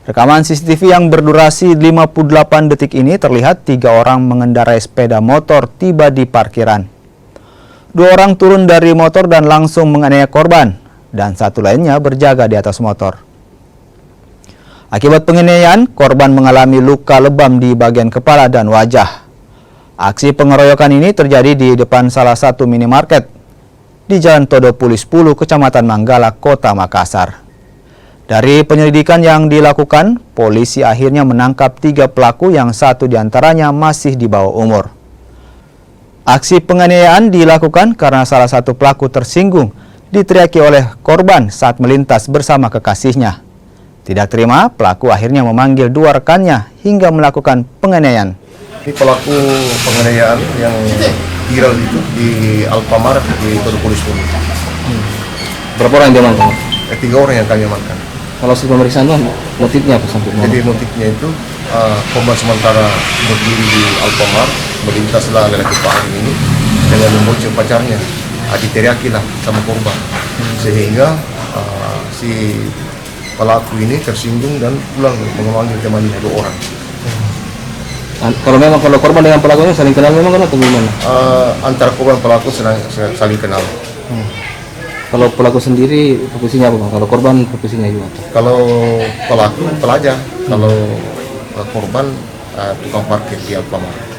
Rekaman CCTV yang berdurasi 58 detik ini terlihat 3 orang mengendarai sepeda motor tiba di parkiran. 2 orang turun dari motor dan langsung menganiaya korban, dan 1 lainnya berjaga di atas motor. Akibat penganiayaan, korban mengalami luka lebam di bagian kepala dan wajah. Aksi pengeroyokan ini terjadi di depan salah satu minimarket di Jalan Todopuli 10, Kecamatan Manggala, Kota Makassar. Dari penyelidikan yang dilakukan, polisi akhirnya menangkap 3 pelaku yang 1 diantaranya masih di bawah umur. Aksi penganiayaan dilakukan karena salah satu pelaku tersinggung diteriaki oleh korban saat melintas bersama kekasihnya. Tidak terima, pelaku akhirnya memanggil 2 rekannya hingga melakukan penganiayaan. Ini pelaku penganiayaan yang viral itu di Alfamart di Todopuli 10. Berapa orang yang diamankan? 3 orang yang kami amankan. Kalau hasil pemeriksaan motifnya apa sampai? Jadi motifnya itu korban sementara berdiri di Alfamart, melintaslah lelaki Pak ini dengan membonceng pacarnya. Diteriaki lah sama korban, sehingga si pelaku ini tersinggung dan pulang memanggil temannya 2 orang. Kalau korban dengan pelakunya saling kenal memang kan atau gimana? Antara korban pelaku saling kenal. Kalau pelaku sendiri profesinya apa, Bang? Kalau korban profesinya gimana? Kalau pelaku pelajar, kalau korban tukang parkir di Alfamart.